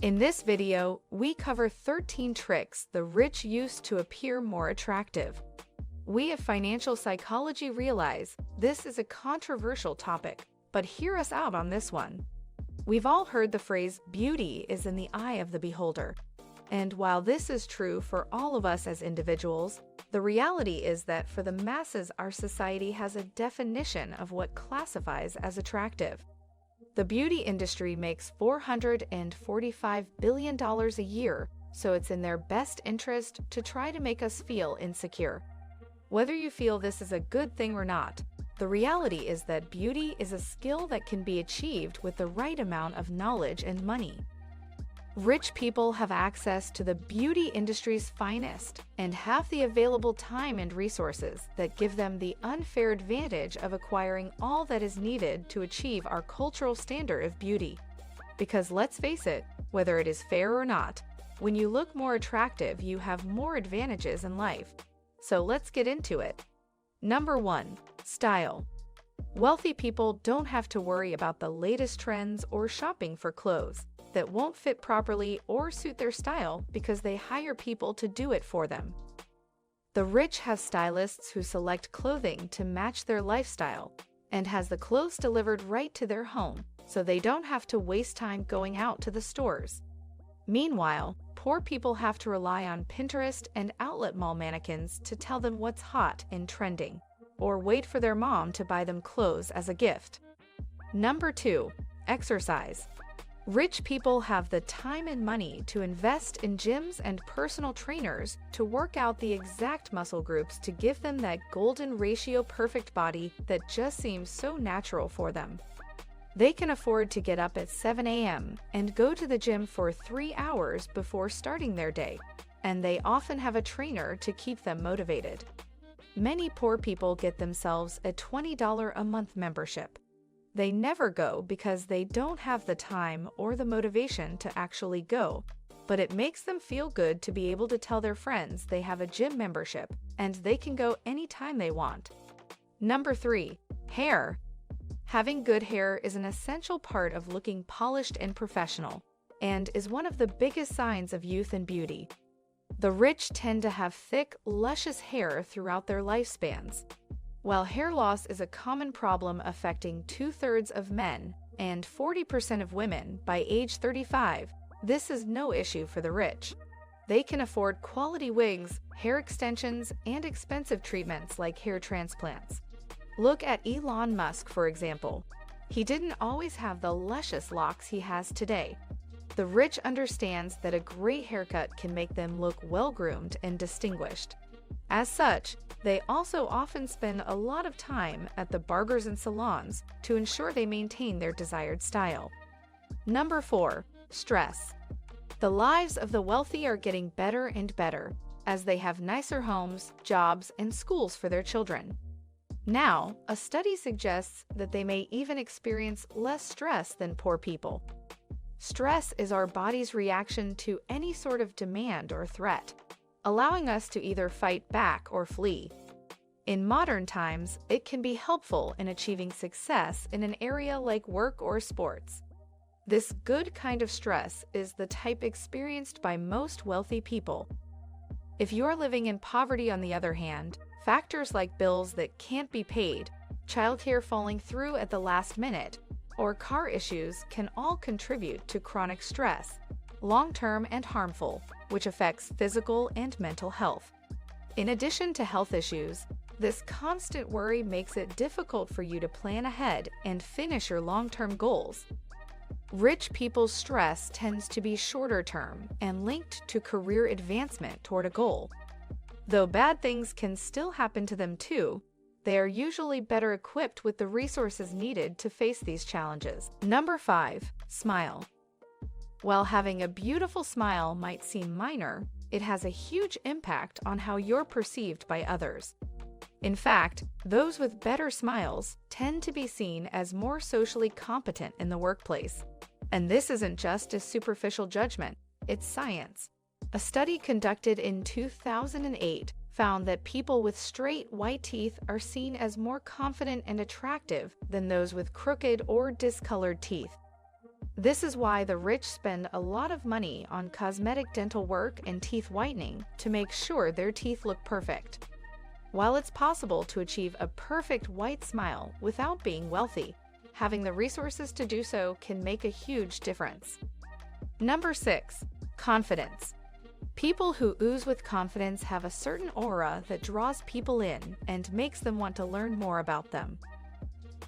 In this video, we cover 13 tricks the rich use to appear more attractive. We at Financial Psychology realize this is a controversial topic, but hear us out on this one. We've all heard the phrase, beauty is in the eye of the beholder. And while this is true for all of us as individuals, the reality is that for the masses, our society has a definition of what classifies as attractive. The beauty industry makes $445 billion a year, so it's in their best interest to try to make us feel insecure. Whether you feel this is a good thing or not, the reality is that beauty is a skill that can be achieved with the right amount of knowledge and money. Rich people have access to the beauty industry's finest and have the available time and resources that give them the unfair advantage of acquiring all that is needed to achieve our cultural standard of beauty. Because let's face it, whether it is fair or not, when you look more attractive, you have more advantages in life. So let's get into it. Number 1. Style. Wealthy people don't have to worry about the latest trends or shopping for clothes that won't fit properly or suit their style because they hire people to do it for them. The rich have stylists who select clothing to match their lifestyle and has the clothes delivered right to their home, so they don't have to waste time going out to the stores. Meanwhile, poor people have to rely on Pinterest and outlet mall mannequins to tell them what's hot and trending, or wait for their mom to buy them clothes as a gift. Number 2. Exercise. Rich people have the time and money to invest in gyms and personal trainers to work out the exact muscle groups to give them that golden ratio perfect body that just seems so natural for them. They can afford to get up at 7 a.m. and go to the gym for 3 hours before starting their day, and they often have a trainer to keep them motivated. Many poor people get themselves a $20 a month membership. They never go because they don't have the time or the motivation to actually go, but it makes them feel good to be able to tell their friends they have a gym membership and they can go anytime they want. Number 3. Hair. Having good hair is an essential part of looking polished and professional, and is one of the biggest signs of youth and beauty. The rich tend to have thick, luscious hair throughout their lifespans. While hair loss is a common problem affecting 2/3 of men and 40% of women by age 35, this is no issue for the rich. They can afford quality wigs, hair extensions, and expensive treatments like hair transplants. Look at Elon Musk, for example. He didn't always have the luscious locks he has today. The rich understands that a great haircut can make them look well-groomed and distinguished. As such, they also often spend a lot of time at the barbers and salons to ensure they maintain their desired style. Number 4. Stress. The lives of the wealthy are getting better and better as they have nicer homes, jobs, and schools for their children. Now, a study suggests that they may even experience less stress than poor people. Stress is our body's reaction to any sort of demand or threat, allowing us to either fight back or flee. In modern times, it can be helpful in achieving success in an area like work or sports. This good kind of stress is the type experienced by most wealthy people. If you're living in poverty, on the other hand, factors like bills that can't be paid, childcare falling through at the last minute, or car issues can all contribute to chronic stress, long-term and harmful, which affects physical and mental health. In addition to health issues, this constant worry makes it difficult for you to plan ahead and finish your long-term goals. Rich people's stress tends to be shorter term and linked to career advancement toward a goal. Though bad things can still happen to them too, they are usually better equipped with the resources needed to face these challenges. Number 5. Smile. While having a beautiful smile might seem minor, it has a huge impact on how you're perceived by others. In fact, those with better smiles tend to be seen as more socially competent in the workplace. And this isn't just a superficial judgment, it's science. A study conducted in 2008 found that people with straight, white teeth are seen as more confident and attractive than those with crooked or discolored teeth. This is why the rich spend a lot of money on cosmetic dental work and teeth whitening to make sure their teeth look perfect. While it's possible to achieve a perfect white smile without being wealthy, having the resources to do so can make a huge difference. Number 6. Confidence. People who ooze with confidence have a certain aura that draws people in and makes them want to learn more about them.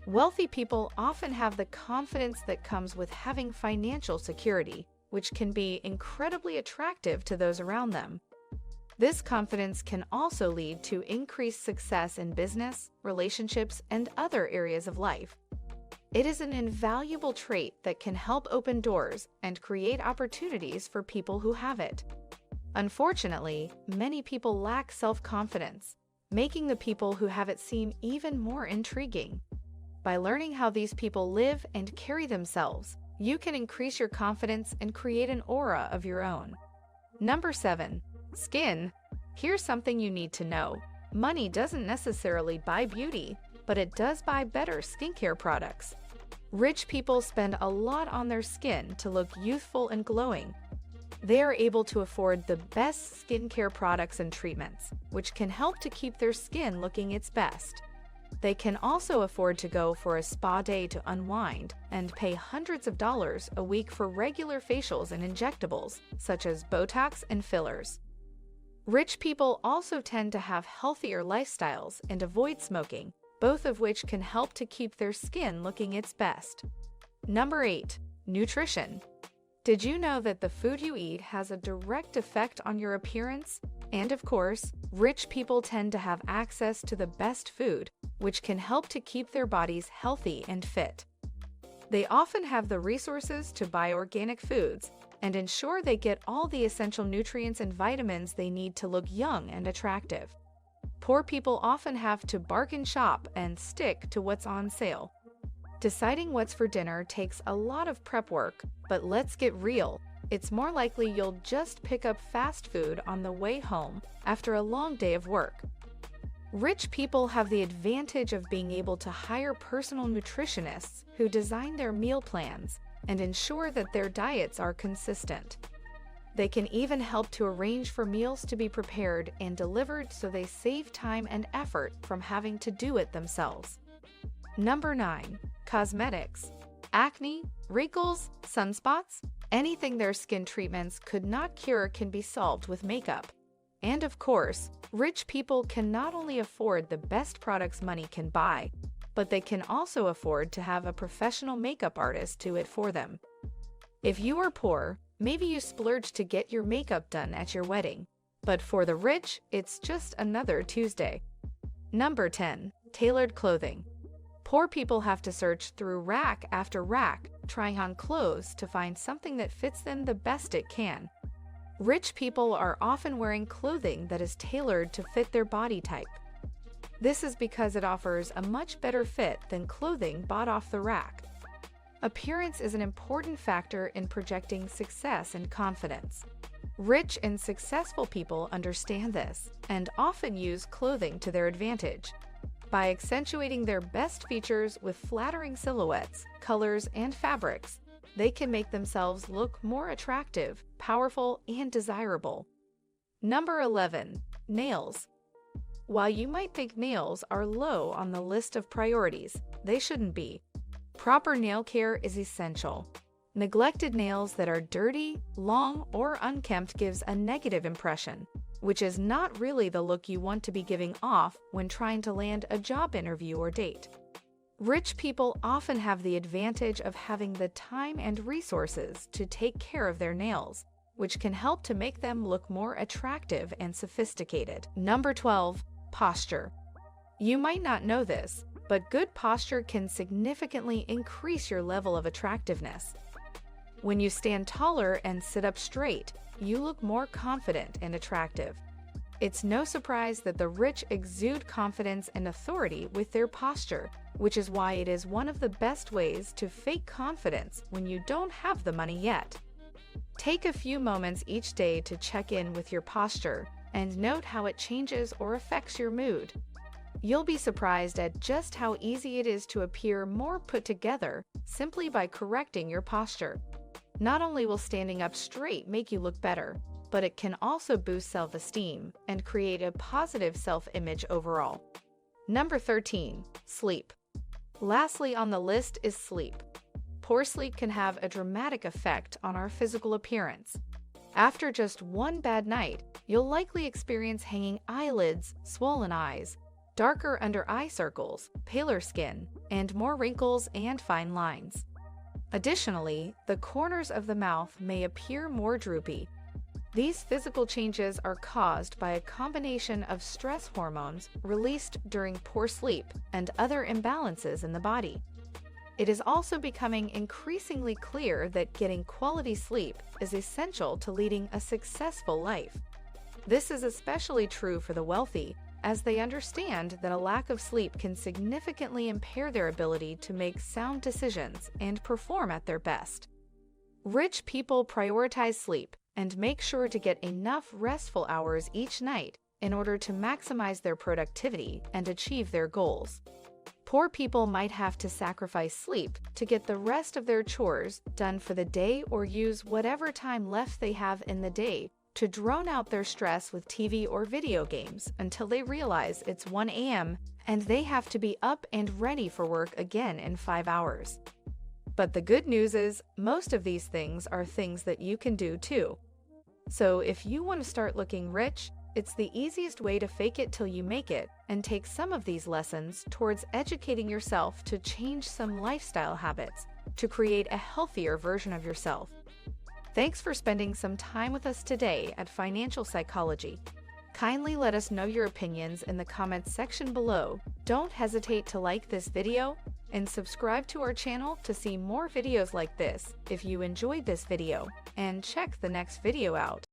Wealthy people often have the confidence that comes with having financial security, which can be incredibly attractive to those around them. This confidence can also lead to increased success in business, relationships, and other areas of life. It is an invaluable trait that can help open doors and create opportunities for people who have it. Unfortunately, many people lack self-confidence, making the people who have it seem even more intriguing. By learning how these people live and carry themselves, you can increase your confidence and create an aura of your own. Number 7. Skin. Here's something you need to know. Money doesn't necessarily buy beauty, but it does buy better skincare products. Rich people spend a lot on their skin to look youthful and glowing. They are able to afford the best skincare products and treatments, which can help to keep their skin looking its best. They can also afford to go for a spa day to unwind and pay hundreds of dollars a week for regular facials and injectables, such as Botox and fillers. Rich people also tend to have healthier lifestyles and avoid smoking, both of which can help to keep their skin looking its best. Number 8. Nutrition. Did you know that the food you eat has a direct effect on your appearance? And of course, rich people tend to have access to the best food, which can help to keep their bodies healthy and fit. They often have the resources to buy organic foods and ensure they get all the essential nutrients and vitamins they need to look young and attractive. Poor people often have to bargain shop and stick to what's on sale. Deciding what's for dinner takes a lot of prep work, but let's get real. It's more likely you'll just pick up fast food on the way home after a long day of work. Rich people have the advantage of being able to hire personal nutritionists who design their meal plans and ensure that their diets are consistent. They can even help to arrange for meals to be prepared and delivered so they save time and effort from having to do it themselves. Number 9. Cosmetics. Acne, wrinkles, sunspots, anything their skin treatments could not cure can be solved with makeup. And of course, rich people can not only afford the best products money can buy, but they can also afford to have a professional makeup artist do it for them. If you are poor, maybe you splurge to get your makeup done at your wedding, but for the rich, it's just another Tuesday. Number 10. Tailored clothing. Poor people have to search through rack after rack, trying on clothes to find something that fits them the best it can. Rich people are often wearing clothing that is tailored to fit their body type. This is because it offers a much better fit than clothing bought off the rack. Appearance is an important factor in projecting success and confidence. Rich and successful people understand this and often use clothing to their advantage. By accentuating their best features with flattering silhouettes, colors, and fabrics, they can make themselves look more attractive, powerful, and desirable. Number 11. Nails. While you might think nails are low on the list of priorities, they shouldn't be. Proper nail care is essential. Neglected nails that are dirty, long, or unkempt gives a negative impression, which is not really the look you want to be giving off when trying to land a job interview or date. Rich people often have the advantage of having the time and resources to take care of their nails, which can help to make them look more attractive and sophisticated. Number 12. Posture. You might not know this, but good posture can significantly increase your level of attractiveness. When you stand taller and sit up straight, you look more confident and attractive. It's no surprise that the rich exude confidence and authority with their posture, which is why it is one of the best ways to fake confidence when you don't have the money yet. Take a few moments each day to check in with your posture and note how it changes or affects your mood. You'll be surprised at just how easy it is to appear more put together simply by correcting your posture. Not only will standing up straight make you look better, but it can also boost self-esteem and create a positive self-image overall. Number 13. Sleep. Lastly on the list is sleep. Poor sleep can have a dramatic effect on our physical appearance. After just one bad night, you'll likely experience hanging eyelids, swollen eyes, darker under-eye circles, paler skin, and more wrinkles and fine lines. Additionally, the corners of the mouth may appear more droopy. These physical changes are caused by a combination of stress hormones released during poor sleep and other imbalances in the body. It is also becoming increasingly clear that getting quality sleep is essential to leading a successful life. This is especially true for the wealthy, as they understand that a lack of sleep can significantly impair their ability to make sound decisions and perform at their best. Rich people prioritize sleep and make sure to get enough restful hours each night in order to maximize their productivity and achieve their goals. Poor people might have to sacrifice sleep to get the rest of their chores done for the day or use whatever time left they have in the day to drown out their stress with TV or video games until they realize it's 1 a.m. and they have to be up and ready for work again in 5 hours. But the good news is, most of these things are things that you can do too. So if you want to start looking rich, it's the easiest way to fake it till you make it and take some of these lessons towards educating yourself to change some lifestyle habits to create a healthier version of yourself. Thanks for spending some time with us today at Financial Psychology. Kindly let us know your opinions in the comments section below. Don't hesitate to like this video and subscribe to our channel to see more videos like this if you enjoyed this video, and check the next video out.